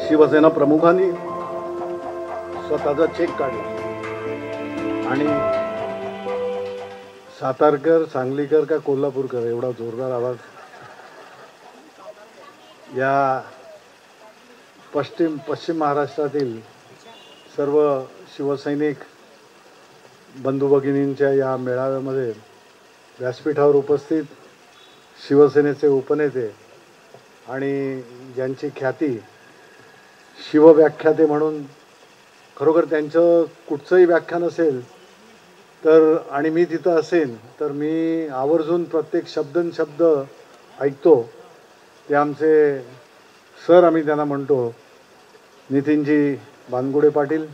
शिवसेना प्रमुखांनी स्वतःचा चेक काढला आणि सातारकर, सांगलीकर का कोल्हापूरकर एवढा जोरदार आवाज या पश्चिम महाराष्ट्रातील सर्व शिवसैनिक बंधू भगिनींच्या या मेळाव्यामध्ये व्यासपीठावर उपस्थित शिवसेनेचे उपनेते आणि ज्यांची ख्याती शिवव्याख्याते म्हणून खरोखर त्यांचं कुठचंही व्याख्यान असेल तर आणि मी तिथं असेन तर मी आवर्जून प्रत्येक शब्द ऐकतो. ते आमचे सर आम्ही त्यांना म्हणतो, नितीनजी बानगुडे पाटील.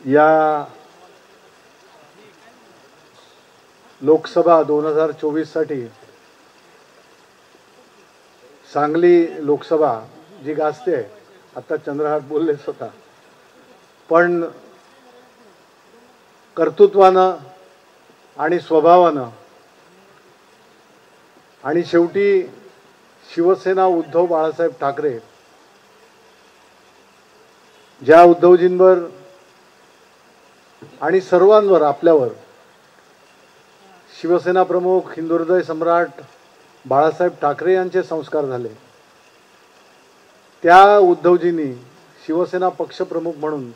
या लोकसभा 2024साठी सांगली लोकसभा जी गाजते, आता चंद्रहार बोलले स्वतः, पण कर्तृत्वानं आणि स्वभावानं आणि शेवटी शिवसेना उद्धव बाळासाहेब ठाकरे, ज्या उद्धवजींवर आणि सर्वांवर आपल्यावर शिवसेना प्रमुख हिंदुहृदय सम्राट बाळासाहेब ठाकरे यांचे संस्कार झाले, त्या उद्धवजींनी शिवसेना पक्षप्रमुख म्हणून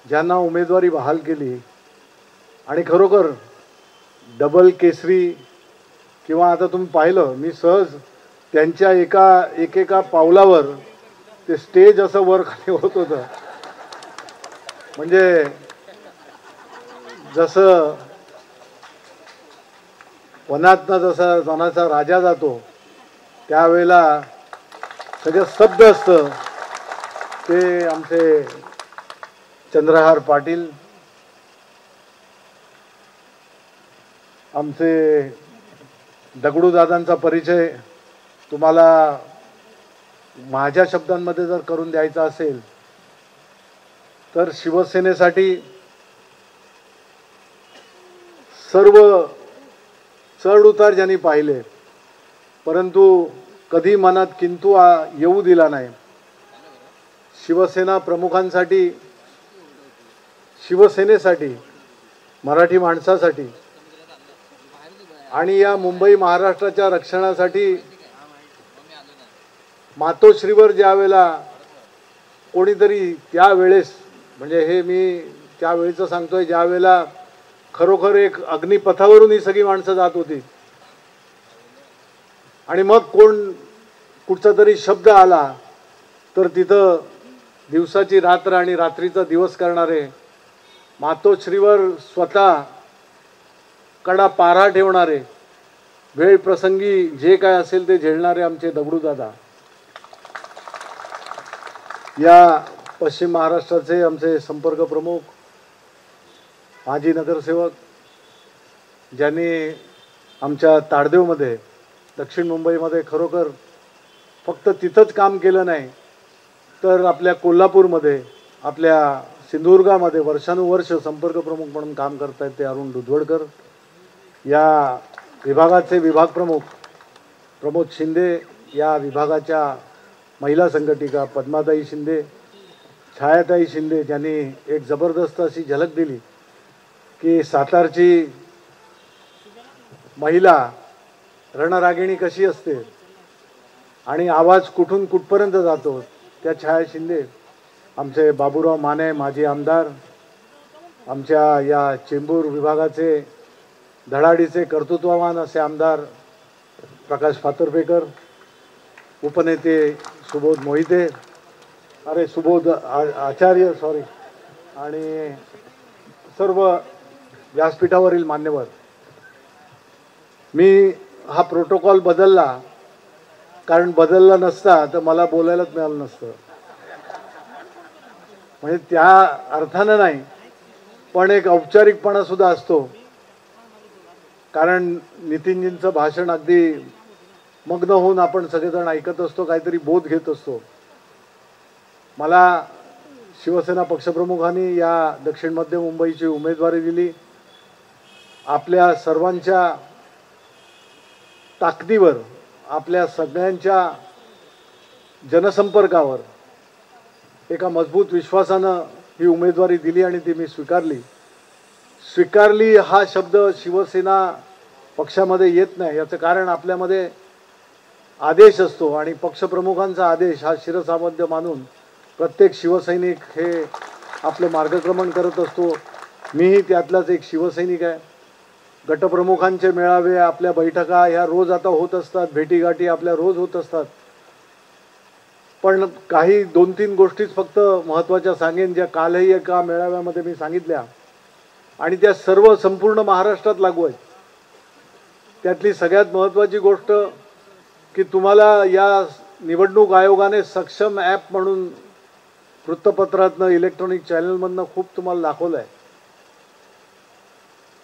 ज्यांना उमेदवारी बहाल केली आणि खरोखर डबल केसरी किंवा आता तुम्ही पाहिलं मी सहज त्यांच्या एकेका पावलावर ते स्टेज असं वर खाली होत होतं. म्हणजे जसं वनातनं जसा वनाचा राजा जातो त्यावेळेला सगळं स्तब्ध असतं. ते आमचे चंद्रहार पाटील, आमचे दगडूदादांचा परिचय तुम्हाला माझ्या शब्दांमध्ये जर करून द्यायचा असेल तर शिवसेनेसाठी सर्व चढ उतार ज्यांनी पाहिले परंतु कधी मनात किंतु येऊ दिला नाही. शिवसेना प्रमुखांसाठी, शिवसेनेसाठी, मराठी माणसासाठी आणि या मुंबई महाराष्ट्राच्या रक्षणासाठी मातोश्रीवर ज्या वेळेला कोणीतरी त्यावेळेस, म्हणजे हे मी त्यावेळेचं सांगतोय, ज्या वेळेला खरोखर एक अग्निपथावरून ही सगळी माणसं जात होती आणि मग कुठचा तरी शब्द आला तर तिथं दिवसाची रात्र आणि रात्रीचा दिवस करणारे, मातोश्रीवर स्वतः कडा पारा ठेवणारे, वेळ प्रसंगी जे काय असेल ते झेलणारे आमचे दगडूदादा, या पश्चिम महाराष्ट्राचे आमचे संपर्क प्रमुख, माजी नगरसेवक, ज्यांनी आमच्या ताडदेवमध्ये दक्षिण मुंबईमध्ये खरोखर फक्त तिथंच काम केलं नाही तर आपल्या कोल्हापूरमध्ये, आपल्या सिंधुदुर्गामध्ये वर्षानुवर्ष संपर्क प्रमुख म्हणून काम करतायत ते अरुण दुधवडकर. या विभागाचे विभाग प्रमुख प्रमोद शिंदे, या विभागाच्या महिला संघटिका पद्माताई शिंदे, छायाताई शिंदे, ज्यांनी एक जबरदस्त अशी झलक दिली की सातारची महिला रणरागिणी कशी असते आणि आवाज कुठून कुठपर्यंत जातो, त्या छाया शिंदे. आमचे बाबूराव माने माजी आमदार, आमच्या या चेंबूर विभागाचे धडाडीचे कर्तृत्ववान असे आमदार प्रकाश फातर्फेकर, उपनेते सुबोध मोहिते, सुबोध आचार्य सॉरी, आणि सर्व व्यासपीठावरील मान्यवर. मी हा प्रोटोकॉल बदलला कारण बदलला नसता तर मला बोलायलाच मिळालं नसतं, म्हणजे त्या अर्थानं नाही पण एक औपचारिकपणा सुद्धा असतो. कारण नितीनजींचं भाषण अगदी मग्न होऊन आपण सगळेजण ऐकत असतो, काहीतरी बोध घेत असतो. मला शिवसेना पक्षप्रमुखांनी या दक्षिण मध्य मुंबईची उमेदवारी दिली. आपल्या सर्वांच्या ताकदीवर, आपल्या सगळ्यांच्या जनसंपर्कावर एका मजबूत विश्वासानं ही उमेदवारी दिली आणि ती मी स्वीकारली हा शब्द शिवसेना पक्षामध्ये येत नाही. याचं कारण आपल्यामध्ये आदेश असतो आणि पक्षप्रमुखांचा आदेश हा शिरसावध्य मानून प्रत्येक शिवसैनिक हे आपलं मार्गक्रमण करत असतो. मीही त्यातलाच एक शिवसैनिक आहे. गटप्रमुखांचे मेळावे, आपल्या बैठका ह्या रोज आता होत असतात, भेटीगाठी आपल्या रोज होत असतात. पण काही 2-3 गोष्टीच फक्त महत्त्वाच्या सांगेन, ज्या कालही एका मेळाव्यामध्ये मी सांगितल्या आणि त्या सर्व संपूर्ण महाराष्ट्रात लागू आहेत. त्यातली सगळ्यात महत्त्वाची गोष्ट की तुम्हाला या निवडणूक आयोगाने सक्षम ॲप म्हणून वृत्तपत्रातनं, इलेक्ट्रॉनिक चॅनलमधनं खूप तुम्हाला दाखवलं आहे.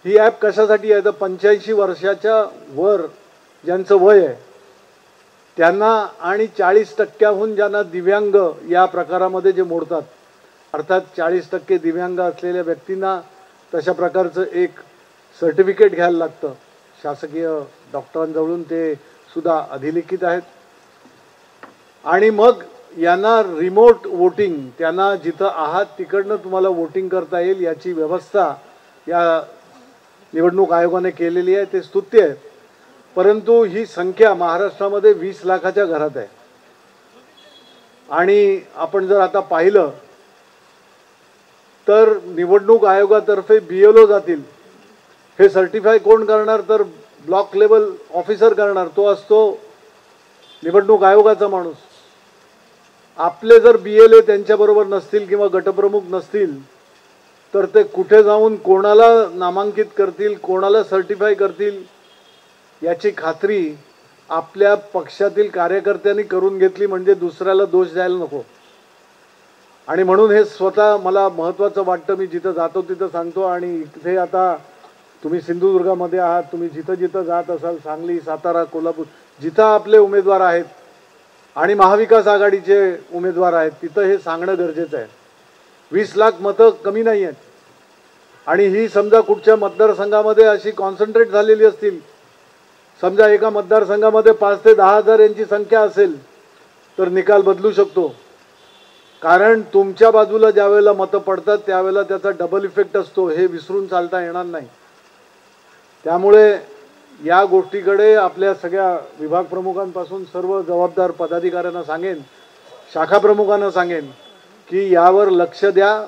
ही ॲप कशासाठी आहे तर 85 वर्षाच्या वर ज्यांचं वय आहे त्यांना आणि 40% ज्यांना दिव्यांग या प्रकारामध्ये जे मोडतात, अर्थात 40% दिव्यांग असलेल्या व्यक्तींना तशा प्रकारचं एक सर्टिफिकेट घ्यायला लागतं शासकीय डॉक्टरांजवळून, ते सुद्धा अधिलिखित आहेत. आणि मग यांना रिमोट वोटिंग, त्यांना जिथं आहात तिकडनं तुम्हाला वोटिंग करता येईल याची व्यवस्था या निवडणूक आयोगाने केलेली आहे. ते स्तुत्य आहे. परंतु ही संख्या महाराष्ट्रामध्ये 20 लाखाच्या घरात आहे. आणि आपण जर आता पाहिलं तर निवडणूक आयोगातर्फे BLO जातील. हे सर्टिफाय कोण करणार तर ब्लॉक लेवल ऑफिसर करणार, तो असतो निवडणूक आयोगाचा माणूस. आपले जर BLA त्यांच्याबरोबर नसतील किंवा गटप्रमुख नसतील तर ते कुठे जाऊन कोणाला नामांकित करतील, कोणाला सर्टिफाय करतील याची खात्री आपल्या पक्षातील कार्यकर्त्यांनी करून घेतली म्हणजे दुसऱ्याला दोष द्यायला नको. आणि म्हणून हे स्वतः मला महत्त्वाचं वाटतं. मी जिथं जातो तिथं सांगतो. आणि इथे आता तुम्ही सिंधुदुर्गामध्ये आहात, तुम्ही जिथं जिथं जात असाल, सांगली, सातारा, कोल्हापूर, जिथं आपले उमेदवार आहेत आणि महाविकास आघाडीचे उमेदवार आहेत तिथं हे सांगणं गरजेचं आहे. 20 लाख मतं कमी नाही आहेत. आणि ही समजा कुठच्या मतदारसंघामध्ये अशी कॉन्सन्ट्रेट झालेली असतील, समजा एका मतदारसंघामध्ये 5 ते 10 हजार यांची संख्या असेल तर निकाल बदलू शकतो. कारण तुमच्या बाजूला ज्या वेळेला मतं पडतात त्यावेळेला त्याचा डबल इफेक्ट असतो, हे विसरून चालता येणार नाही. त्यामुळे या गोष्टीकडे आपल्या सगळ्या विभाग प्रमुखांपासून सर्व जबाबदार पदाधिकाऱ्यांना सांगेन, शाखा प्रमुखांना सांगेन की यावर लक्ष द्या.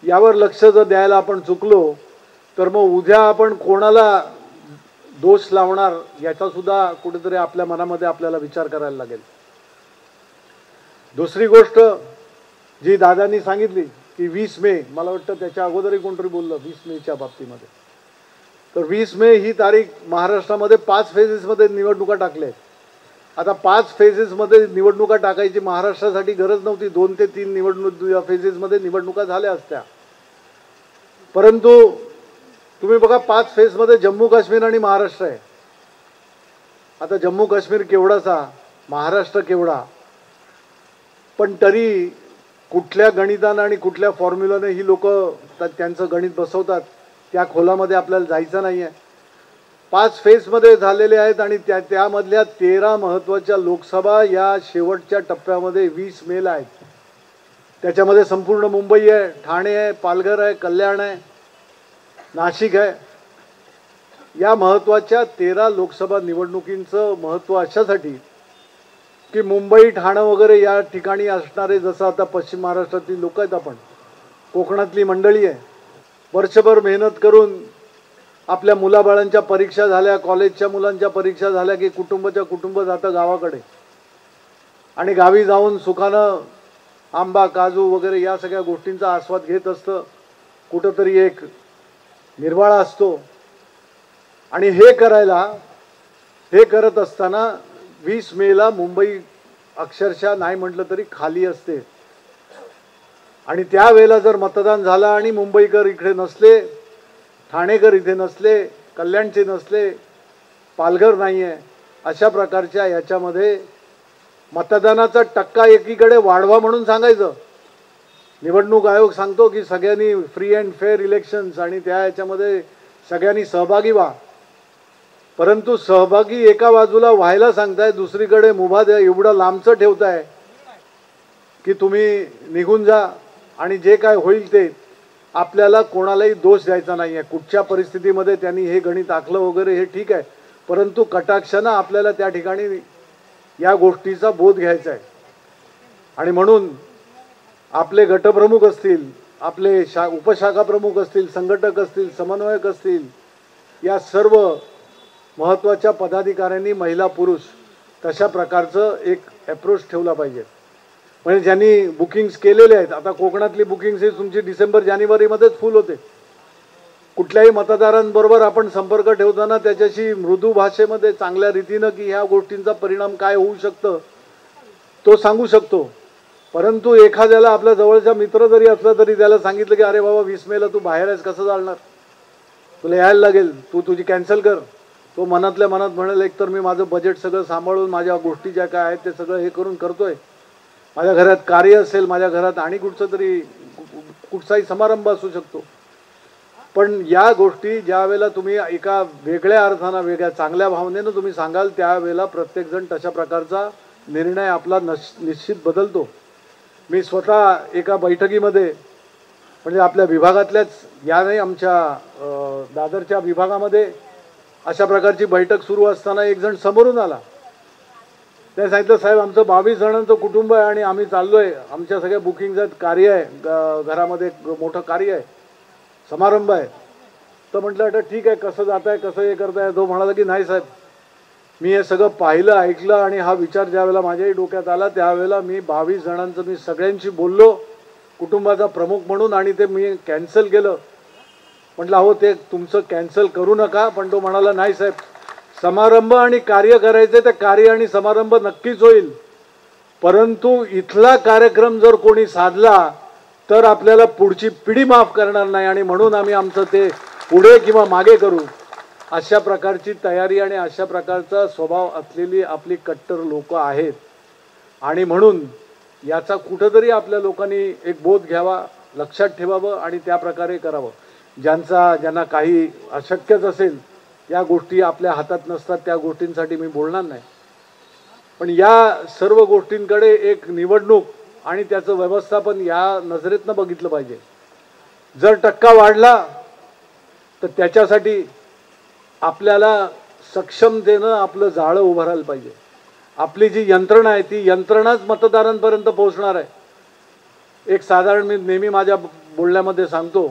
यावर लक्ष जर द्यायला आपण चुकलो तर मग उद्या आपण कोणाला दोष लावणार याचा सुद्धा कुठेतरी आपल्या मनामध्ये आपल्याला विचार करायला लागेल. दुसरी गोष्ट जी दादांनी सांगितली की 20 मे, मला वाटतं त्याच्या अगोदरही कोणतरी बोललं 20 मेच्या बाबतीमध्ये, तर 20 मे ही तारीख महाराष्ट्रामध्ये 5 फेजेसमध्ये निवडणुका टाकल्या. आता 5 फेजेसमध्ये निवडणुका टाकायची महाराष्ट्रासाठी गरज नव्हती. 2 ते 3 निवडणूक फेजेसमध्ये निवडणुका झाल्या असत्या. परंतु तुम्ही बघा 5 फेजमध्ये जम्मू काश्मीर आणि महाराष्ट्र आहे. आता जम्मू काश्मीर केवढासा, महाराष्ट्र केवढा, पण तरी कुठल्या गणितानं आणि कुठल्या फॉर्म्युलाने ही लोक त्यांचं गणित बसवतात त्या खोलामध्ये आपल्याला जायचं नाही आहे. 5 फेजमध्ये झालेले आहेत आणि त्यामधल्या 13 महत्त्वाच्या लोकसभा या शेवटच्या टप्प्यामध्ये 20 मेला आहेत. त्याच्यामध्ये संपूर्ण मुंबई आहे, ठाणे आहे, पालघर आहे, कल्याण आहे, नाशिक आहे. या महत्त्वाच्या 13 लोकसभा निवडणुकींचं महत्त्व अशासाठी की मुंबई, ठाणे वगैरे या ठिकाणी असणारे, जसं आता पश्चिम महाराष्ट्रातली लोक आहेत, आपण कोकणातली मंडळी आहे, वर्षभर मेहनत करून आपल्या मुलाबाळांच्या परीक्षा झाल्या, कॉलेजच्या मुलांच्या परीक्षा झाल्या की कुटुंबाच्या कुटुंब जातं गावाकडे आणि गावी जाऊन सुखानं आंबा, काजू वगैरे या सगळ्या गोष्टींचा आस्वाद घेत असतं. कुठंतरी एक निर्वाळा असतो. आणि हे करत असताना 20 मेला मुंबई अक्षरशः नाही म्हटलं तरी खाली असते. आणि त्यावेळेला जर मतदान झालं आणि मुंबईकर इकडे नसले, ठाणेकर इथे नसले, कल्याणचे नसले, पालघर नाही आहे, अशा प्रकारच्या याच्यामध्ये मतदानाचा टक्का एकीकडे वाढवा म्हणून सांगायचं. निवडणूक आयोग सांगतो की सगळ्यांनी फ्री अँड फेअर इलेक्शन्स आणि त्या याच्यामध्ये सगळ्यांनी सहभागी व्हा. परंतु सहभागी एका बाजूला व्हायला सांगताय, दुसरीकडे मुभा द्या एवढं लांबचं ठेवताय की तुम्ही निघून जा आणि जे काय होईल ते, आपल्याला कोणालाही दोष द्यायचा नाही आहे. कुठच्या परिस्थितीमध्ये त्यांनी हे गणित आखलं वगैरे हे ठीक आहे, परंतु कटाक्षानं आपल्याला त्या ठिकाणी या गोष्टीचा बोध घ्यायचा आहे. आणि म्हणून आपले गटप्रमुख असतील, आपले उपशाखा प्रमुख असतील, संघटक असतील, समन्वयक असतील, या सर्व महत्त्वाच्या पदाधिकाऱ्यांनी महिला पुरुष तशा प्रकारचं एक अप्रोच ठेवला पाहिजे. म्हणजे ज्यांनी बुकिंग्स केलेले आहेत, आता कोकणातली बुकिंग्स ही तुमची डिसेंबर जानेवारीमध्येच फुल होते. कुठल्याही मतदारांबरोबर आपण संपर्क ठेवताना त्याच्याशी मृदू भाषेमध्ये चांगल्या रीतीनं की ह्या गोष्टींचा परिणाम काय होऊ शकतं तो सांगू शकतो. परंतु एखाद्याला आपल्या जवळचा मित्र जरी असला तरी त्याला सांगितलं की अरे बाबा 20 मेला तू बाहेर आहेस, कसं चालणार, तुला यायला लागेल, तू तुझी कॅन्सल कर. तो मनातल्या मनात म्हणेल एकतर मी माझं बजेट सगळं सांभाळून माझ्या गोष्टी ज्या काय आहेत ते सगळं हे करून करतोय, माझ्या घरात कार्य असेल, माझ्या घरात आणि कुठचाही समारंभ असू शकतो. पण या गोष्टी ज्या वेळेला तुम्ही एका वेगळ्या अर्थानं वेगळ्या चांगल्या भावनेनं तुम्ही सांगाल त्यावेळेला प्रत्येकजण तशा प्रकारचा निर्णय आपला निश्चित बदलतो. मी स्वतः एका बैठकीमध्ये म्हणजे आपल्या विभागातल्याच या नाही आमच्या दादरच्या विभागामध्ये अशा प्रकारची बैठक सुरू असताना एक जण समोरून आला. त्याने सांगितलं साहेब आमचं 22 जणांचं कुटुंब आहे आणि आम्ही चाललोय, आमच्या सगळ्या बुकिंगचं कार्य आहे, घरामध्ये मोठं कार्य आहे, समारंभ आहे. तर म्हटलं आता ठीक आहे, कसं जात आहे, कसं हे करताय. तो म्हणाला की नाही साहेब मी हे सगळं पाहिलं ऐकलं आणि हा विचार ज्या वेळेला माझ्याही डोक्यात आला त्यावेळेला मी 22 जणांचं मी सगळ्यांशी बोललो कुटुंबाचा प्रमुख म्हणून आणि ते मी कॅन्सल केलं. म्हटलं अहो ते तुमचं कॅन्सल करू नका. पण तो म्हणाला नाही साहेब समारंभ आणि कार्य करायचे तर कार्य आणि समारंभ नक्कीच होईल, परंतु इथला कार्यक्रम जर कोणी साधला तर आपल्याला पुढची पिढी माफ करणार नाही आणि म्हणून आम्ही आमचं ते पुढे किंवा मागे करू. अशा प्रकारची तयारी आणि अशा प्रकारचा स्वभाव असलेली आपली कट्टर लोक आहेत. आणि म्हणून याचा कुठंतरी आपल्या लोकांनी एक बोध घ्यावा, लक्षात ठेवावं आणि त्या प्रकारे करावं. ज्यांना काही अशक्यच असेल, या गोष्टी आपल्या हातात नसतात, त्या गोष्टींसाठी मी बोलणार नाही. पण या सर्व गोष्टींकडे एक निवडणूक आणि त्याचं व्यवस्थापन या नजरेतनं बघितलं पाहिजे. जर टक्का वाढला तर त्याच्यासाठी आपल्याला सक्षमतेनं आपलं जाळं उभारायला पाहिजे. आपली जी यंत्रणा आहे ती यंत्रणाच मतदारांपर्यंत पोहोचणार आहे. एक साधारण मी नेहमी माझ्या बोलण्यामध्ये सांगतो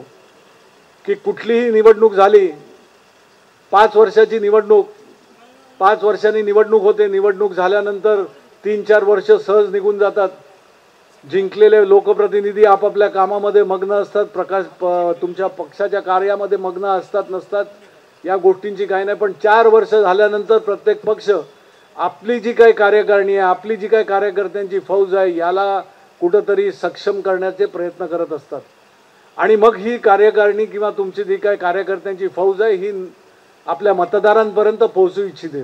की कुठलीही निवडणूक झाली, 5 वर्षाची निवडणूक, 5 वर्षांनी निवडणूक होते, निवडणूक झाल्यानंतर 3-4 वर्ष सहज निघून जातात. जिंकलेले लोकप्रतिनिधी आपापल्या कामामध्ये मग्न असतात, तुमच्या पक्षाच्या कार्यामध्ये मग्न असतात नसतात या गोष्टींची काही नाही. पण 4 वर्ष झाल्यानंतर प्रत्येक पक्ष आपली जी काही कार्यकारिणी आहे, आपली जी काही कार्यकर्त्यांची फौज आहे याला कुठंतरी सक्षम करण्याचे प्रयत्न करत असतात. आणि मग ही कार्यकारिणी किंवा तुमची जी काही कार्यकर्त्यांची फौज आहे ही आपल्या मतदारांपर्यंत पोहोचू इच्छिते.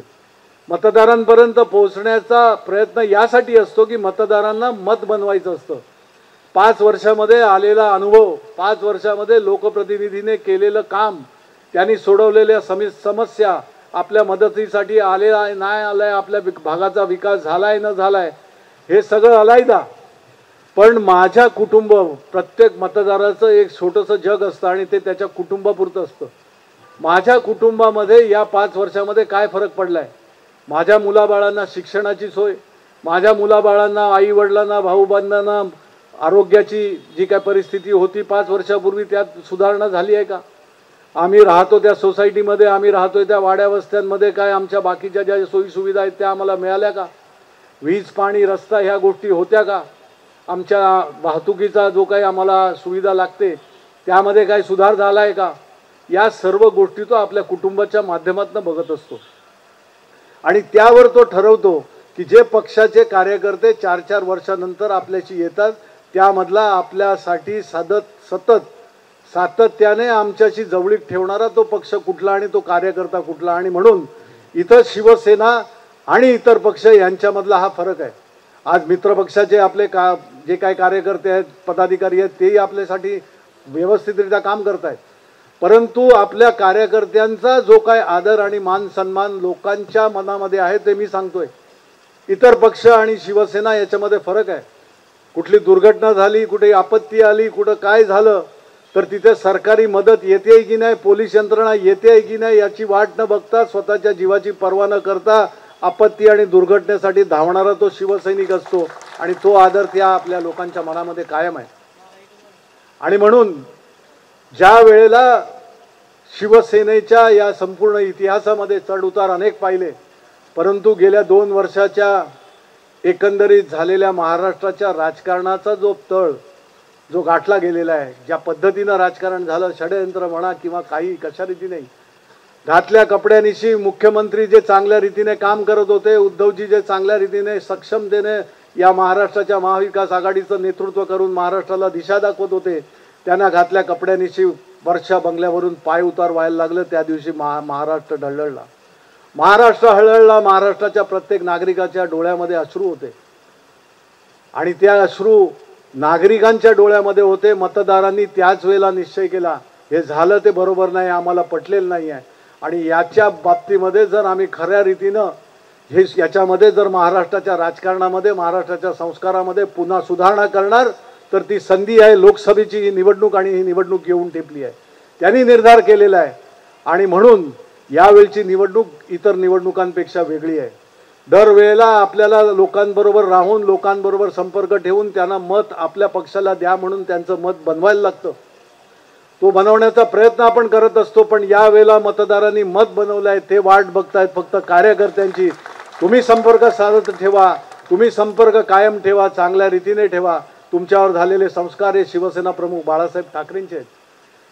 मतदारांपर्यंत पोहोचण्याचा प्रयत्न यासाठी असतो की मतदारांना मत बनवायचं असतं. 5 वर्षामध्ये आलेला अनुभव, 5 वर्षामध्ये लोकप्रतिनिधीने केलेलं काम, त्यांनी सोडवलेल्या समस्या, आपल्या मदतीसाठी आलेला नाही आलाय, आपल्या भागाचा विकास झालाय न झालाय हे सगळं अलायदा. पण माझ्या कुटुंब, प्रत्येक मतदाराचं एक छोटंसं जग असतं आणि ते त्याच्या कुटुंबापुरतं असतं. माझ्या कुटुंबामध्ये या 5 वर्षामध्ये काय फरक पडलाय, माझ्या मुलाबाळांना शिक्षणाची सोय, माझ्या मुलाबाळांना, आई वडिलांना, भाऊ बंधांना आरोग्याची जी काय परिस्थिती होती 5 वर्षापूर्वी त्यात सुधारणा झाली आहे का? आम्ही राहतो त्या सोसायटीमध्ये, आम्ही राहतोय त्या वाड्या वस्त्यांमध्ये काय आमच्या बाकीच्या ज्या सोयी सुविधा आहेत त्या आम्हाला मिळाल्या का? वीज पाणी रस्ता ह्या गोष्टी होत्या का? आमच्या वाहतुकीचा जो काही आम्हाला सुविधा लागते त्यामध्ये काही सुधार झाला आहे का? या सर्व गोष्टी तो आपल्या कुटुंबाच्या माध्यमातून बघत असतो. आणि त्यावर तो ठरवतो की जे पक्षाचे कार्यकर्ते 4-4 वर्षानंतर आपल्याशी येतात त्यामधला आपल्यासाठी सतत सातत्याने आमच्याशी जवळीक ठेवणारा तो पक्ष कुठला आणि तो कार्यकर्ता कुठला. आणि म्हणून इथं शिवसेना आणि इतर पक्ष यांच्यामधला हा फरक आहे. आज मित्रपक्षाचे आपले जे काही कार्यकर्ते आहेत, पदाधिकारी आहेत, तेही आपल्यासाठी व्यवस्थितरित्या काम करत आहेत. परंतु आपल्या कार्यकर्त्यांचा जो काय आदर आणि मान सन्मान लोकांच्या मनामध्ये आहे ते मी सांगतोय. इतर पक्ष आणि शिवसेना याच्यामध्ये फरक आहे. कुठली दुर्घटना झाली, कुठे आपत्ती आली, कुठं काय झालं तर तिथे सरकारी मदत येते की नाही, पोलीस यंत्रणा येते की नाही याची वाट न बघता स्वतःच्या जीवाची पर्वा न करता आपत्ती आणि दुर्घटनेसाठी धावणारा तो शिवसैनिक असतो आणि तो आदर त्या आपल्या लोकांच्या मनामध्ये कायम आहे. आणि म्हणून ज्या वेळेला शिवसेनेच्या या संपूर्ण इतिहासामध्ये चढउतार अनेक पाहिले, परंतु गेल्या 2 वर्षाच्या एकंदरीत झालेल्या महाराष्ट्राच्या राजकारणाचा जो तळ जो गाठला गेलेला आहे, ज्या पद्धतीनं राजकारण झालं, षडयंत्र म्हणा किंवा काही कशा रीतीने घातल्या कपड्यानिशी मुख्यमंत्री जे चांगल्या रीतीने काम करत होते, उद्धवजी जे चांगल्या रीतीने सक्षमतेने या महाराष्ट्राच्या महाविकास आघाडीचं नेतृत्व करून महाराष्ट्राला दिशा दाखवत होते, त्यांना घातल्या कपड्यानिशी वर्षा बंगल्यावरून पाय उतार व्हायला लागलं. त्या दिवशी महाराष्ट्र ढळढळला, महाराष्ट्र हळहळला. महाराष्ट्राच्या प्रत्येक नागरिकाच्या डोळ्यामध्ये अश्रू होते आणि त्या अश्रू नागरिकांच्या डोळ्यामध्ये होते. मतदारांनी त्याच वेळेला निश्चय केला, हे झालं ते बरोबर नाही, आम्हाला पटलेलं नाही आहे आणि याच्या बाबतीमध्ये जर आम्ही खऱ्या रीतीनं याच्यामध्ये जर महाराष्ट्राच्या राजकारणामध्ये, महाराष्ट्राच्या संस्कारामध्ये पुन्हा सुधारणा करणार तर ती संधी आहे लोकसभेची ही निवडणूक आणि ही निवडणूक येऊन ठेपली आहे. त्यांनी निर्धार केलेला आहे आणि म्हणून यावेळची निवडणूक इतर निवडणुकांपेक्षा वेगळी आहे. दरवेळेला आपल्याला लोकांबरोबर राहून, लोकांबरोबर संपर्क ठेवून त्यांना मत आपल्या पक्षाला द्या म्हणून त्यांचं मत बनवायला लागतं. तो बनवण्याचा प्रयत्न आपण करत असतो, पण यावेळेला मतदारांनी मत बनवलं आहे ते वाट बघतायत फक्त कार्यकर्त्यांची. तुम्ही संपर्क साधत ठेवा, तुम्ही संपर्क कायम ठेवा, चांगल्या रीतीने ठेवा. तुमच्यावर झालेले संस्कार हे शिवसेना प्रमुख बाळासाहेब ठाकरेंचे आहेत.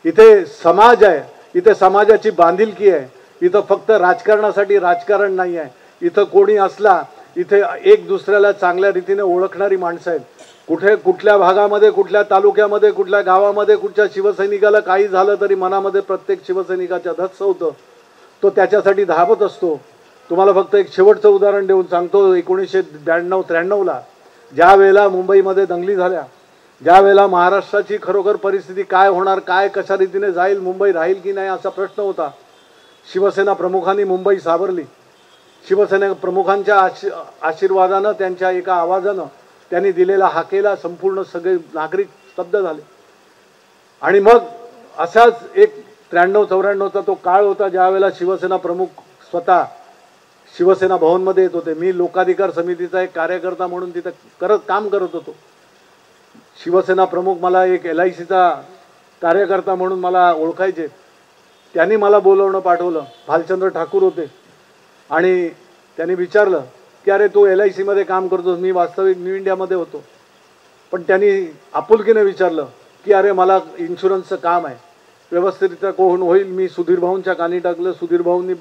इथे समाज आहे, इथे समाजाची बांधिलकी आहे, इथं फक्त राजकारणासाठी राजकारण नाही आहे. इथं कोणी असला, इथे एक दुसऱ्याला चांगल्या रीतीने ओळखणारी माणसं आहेत. कुठे कुठल्या भागामध्ये, कुठल्या तालुक्यामध्ये, कुठल्या गावामध्ये कुठच्या शिवसैनिकाला काही झालं तरी मनामध्ये प्रत्येक शिवसैनिकाच्या धस्स होतं, तो त्याच्यासाठी धावत असतो. तुम्हाला फक्त एक शेवटचं उदाहरण देऊन सांगतो. 1992-93ला ज्या वेळेला मुंबईमध्ये दंगली झाल्या, ज्या वेळेला महाराष्ट्राची खरोखर परिस्थिती काय होणार, काय कशा रीतीने जाईल, मुंबई राहील की नाही असा प्रश्न होता, शिवसेना प्रमुखांनी मुंबई सावरली. शिवसेना प्रमुखांच्या आशीर्वादानं, त्यांच्या एका आवाजानं, त्यांनी दिलेला हाकेला संपूर्ण सगळे नागरिक स्तब्ध झाले. आणि मग असाच एक 93-94चा तो काळ होता ज्यावेळेला शिवसेना प्रमुख स्वतः शिवसेना भवनमध्ये येत होते. मी लोकाधिकार समितीचा एक कार्यकर्ता म्हणून तिथे काम करत होतो. शिवसेना प्रमुख मला एक LICचा कार्यकर्ता म्हणून मला ओळखायचे. त्यांनी मला बोलवणं पाठवलं. भालचंद्र ठाकूर होते आणि त्यांनी विचारलं की अरे तू LICमध्ये काम करतोस. मी वास्तविक न्यू इंडियामध्ये होतो, पण त्यांनी आपुलकीने विचारलं की अरे मला इन्शुरन्सचं काम आहे, व्यवस्थितरित्या कोण होईल. मी सुधीर भाऊंच्या कानी टाकलं. सुधीर भाऊंनी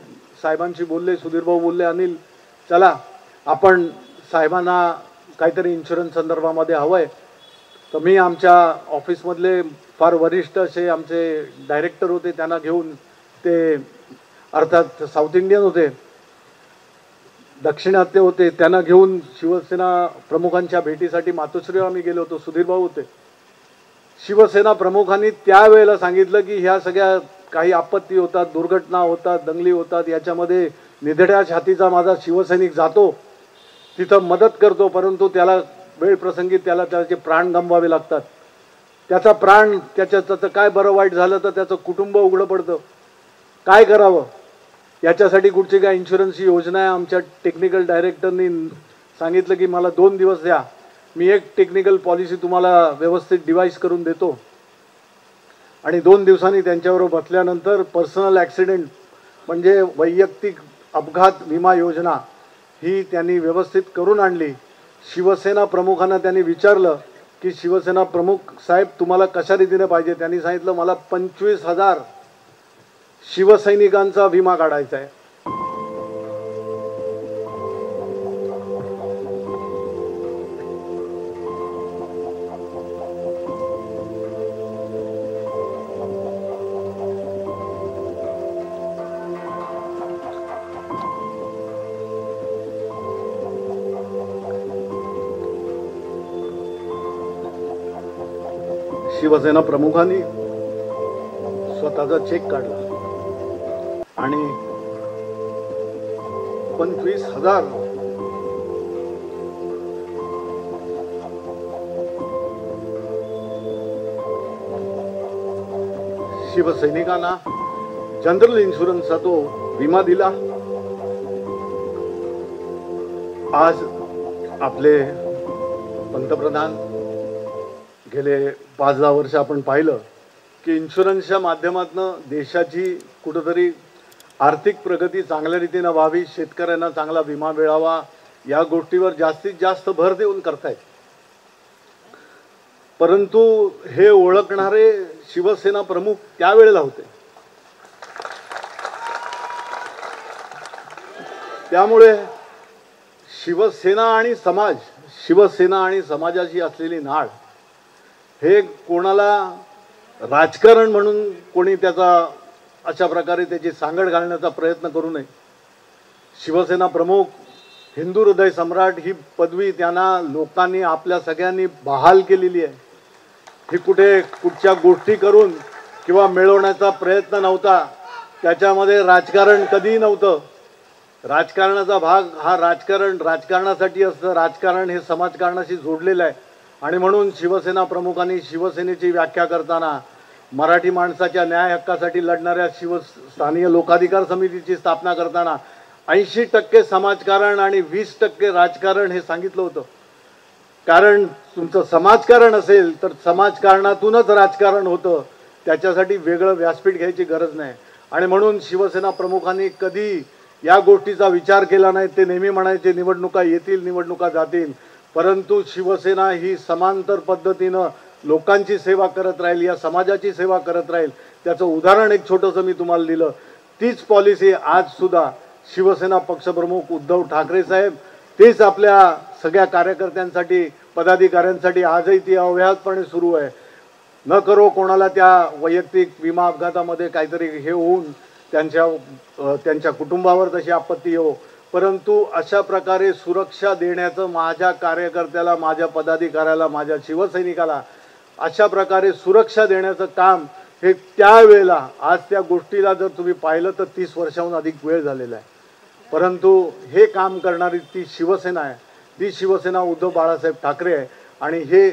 साहेबांशी बोलले. सुधीर भाऊ बोलले अनिल चला आपण साहेबांना काहीतरी इन्शुरन्स संदर्भामध्ये हवं आहे. तर मी आमच्या ऑफिसमधले फार वरिष्ठ असे आमचे डायरेक्टर होते, त्यांना घेऊन, ते अर्थात साऊथ इंडियन होते, दक्षिणात्य होते, त्यांना घेऊन शिवसेना प्रमुखांच्या भेटीसाठी मातोश्रीला आम्ही गेलो होतो. सुधीर भाऊ होते. शिवसेना प्रमुखांनी त्यावेळेला सांगितलं की ह्या सगळ्या काही आपत्ती होतात, दुर्घटना होतात, दंगली होतात, याच्यामध्ये निधड्या छातीचा माझा शिवसैनिक जातो, तिथं मदत करतो, परंतु त्याला वेळ प्रसंगी त्याचे प्राण गमवावे लागतात. त्याचा प्राण त्याचं काय बरं वाईट झालं तर त्याचं कुटुंब उघडं पडतं. काय करावं याच्यासाठी कुठची काय इन्शुरन्सची योजना आहे. आमच्या टेक्निकल डायरेक्टरनी सांगितलं की मला 2 दिवस द्या, मी एक टेक्निकल पॉलिसी तुम्हाला व्यवस्थित डिवाइस करून देतो. आणि 2 दिवसांनी त्यांच्याबरोबर बसल्यानंतर पर्सनल ॲक्सिडेंट म्हणजे वैयक्तिक अपघात विमा योजना ही त्यांनी व्यवस्थित करून आणली. शिवसेना प्रमुखांना त्यांनी विचारलं की शिवसेना प्रमुख साहेब तुम्हाला कशा रीतीने पाहिजे. त्यांनी सांगितलं मला 25,000 शिवसैनिकांचा विमा काढायचा आहे. शिवसेना प्रमुखांनी स्वतःचा चेक काढला आणि 25,000 शिवसैनिकांना जनरल इन्शुरन्सचा तो विमा दिला। आज आपले पंतप्रधान गेले 5-10 वर्ष आपण पाहिलं की इन्शुरन्सच्या माध्यमातून देशाची कुठेतरी आर्थिक प्रगती चांगल्या रीतीने व्हावी, शेतकऱ्यांना चांगला विमा मिळावा, या गोष्टीवर जास्तीत जास्त भर देऊन करतायत। परंतु हे ओळखणारे शिवसेना प्रमुख त्यावेळेला होते। त्यामुळे शिवसेना आणि समाजाची असलेली नाळ हे कोणाला राजकारण म्हणून कोणी त्याचा अशा प्रकारे त्याची सांगड घालण्याचा प्रयत्न करू नये। शिवसेना प्रमुख, हिंदू हृदय सम्राट ही पदवी त्यांना लोकांनी आपल्या सगळ्यांनी बहाल केलेली आहे। ही कुठच्या गोष्टी करून किंवा मिळवण्याचा प्रयत्न नव्हता, त्याच्यामध्ये राजकारण कधीही नव्हतं। राजकारणाचा भाग हा राजकारणासाठी असतं। राजकारण हे समाजकारणाशी जोडलेलं आहे आणि म्हणून शिवसेना प्रमुखांनी शिवसेनेची व्याख्या करताना मराठी माणसाच्या न्याय हक्कासाठी लढणाऱ्या स्थानीय लोकाधिकार समितीची स्थापना करताना 80% समाजकारण आणि 20% राजकारण हे सांगितलं होतं। कारण तुमचं समाजकारण असेल तर समाजकारणातूनच राजकारण होतं, त्याच्यासाठी वेगळं व्यासपीठ घ्यायची गरज नाही। आणि म्हणून शिवसेना प्रमुखांनी कधी या गोष्टीचा विचार केला नाही। ते नेहमी म्हणायचे निवडणुका येतील, निवडणुका जातील, परंतु शिवसेना ही समांतर पद्धतीनं लोकांची सेवा करत राहील, या समाजाची सेवा करत राहील। त्याचं उदाहरण एक छोटंसं मी तुम्हाला दिलं। तीच पॉलिसी आज सुद्धा शिवसेना पक्षप्रमुख उद्धव ठाकरे साहेब तेच आपल्या सगळ्या कार्यकर्त्यांसाठी, पदाधिकाऱ्यांसाठी आजही ती अव्याहतपणे सुरू आहे। न करो कोणाला त्या वैयक्तिक विमा अपघातामध्ये काहीतरी हे होऊन त्यांच्या कुटुंबावर तशी आपत्ती येऊ, परंतु अशा प्रकारे सुरक्षा देण्याचं माझ्या कार्यकर्त्याला, माझ्या पदाधिकाऱ्याला, माझ्या शिवसैनिकाला अशा प्रकारे सुरक्षा देण्याचं काम हे त्यावेळेला, आज त्या गोष्टीला जर तुम्ही पाहिलं तर 30 वर्षाहून अधिक वेळ झालेला आहे, परंतु हे काम करणारी ती शिवसेना आहे। ती शिवसेना उद्धव बाळासाहेब ठाकरे आहे आणि हे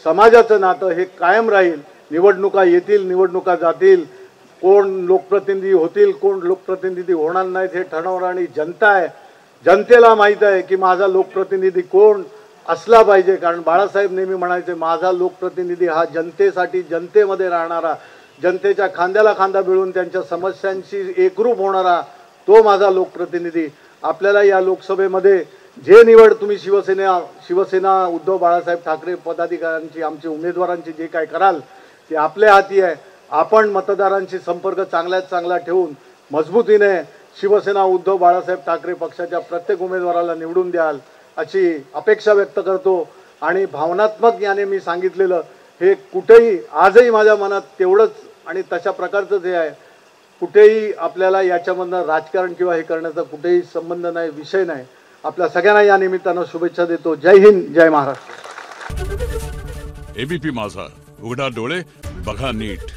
समाजाचं नातं हे कायम राहील। निवडणुका येतील, निवडणुका जातील, कोण लोकप्रतिनिधी होतील, कोण लोकप्रतिनिधी होणार नाहीत हे ठरवणारी जनता आहे। जनतेला माहीत आहे की माझा लोकप्रतिनिधी कोण असला पाहिजे, कारण बाळासाहेब नेहमी म्हणायचे माझा लोकप्रतिनिधी हा जनतेसाठी, जनतेमध्ये राहणारा, जनतेच्या खांद्याला खांदा मिळून त्यांच्या समस्यांशी एकरूप होणारा तो माझा लोकप्रतिनिधी। आपल्याला या लोकसभेमध्ये जे निवड तुम्ही शिवसेना उद्धव बाळासाहेब ठाकरे पदाधिकाऱ्यांची, आमच्या उमेदवारांची जे काय कराल ते आपल्या हाती आहे। आपण मतदारांशी संपर्क चांगल्यात चांगला ठेवून मजबूतीने शिवसेना उद्धव बाळासाहेब ठाकरे पक्षाच्या प्रत्येक उमेदवाराला निवडून द्याल अशी अपेक्षा व्यक्त करतो। आणि भावनात्मक याने मी सांगितलेलं हे कुठेही आजही माझ्या मनात तेवढंच आणि तशा प्रकारचंच हे आहे। कुठेही आपल्याला याच्यामधनं राजकारण किंवा हे करण्याचा कुठेही संबंध नाही, विषय नाही। आपल्या सगळ्यांना या निमित्तानं शुभेच्छा देतो। जय हिंद, जय महाराष्ट्र। एबीपी माझा, उघडा डोळे बघा नीट।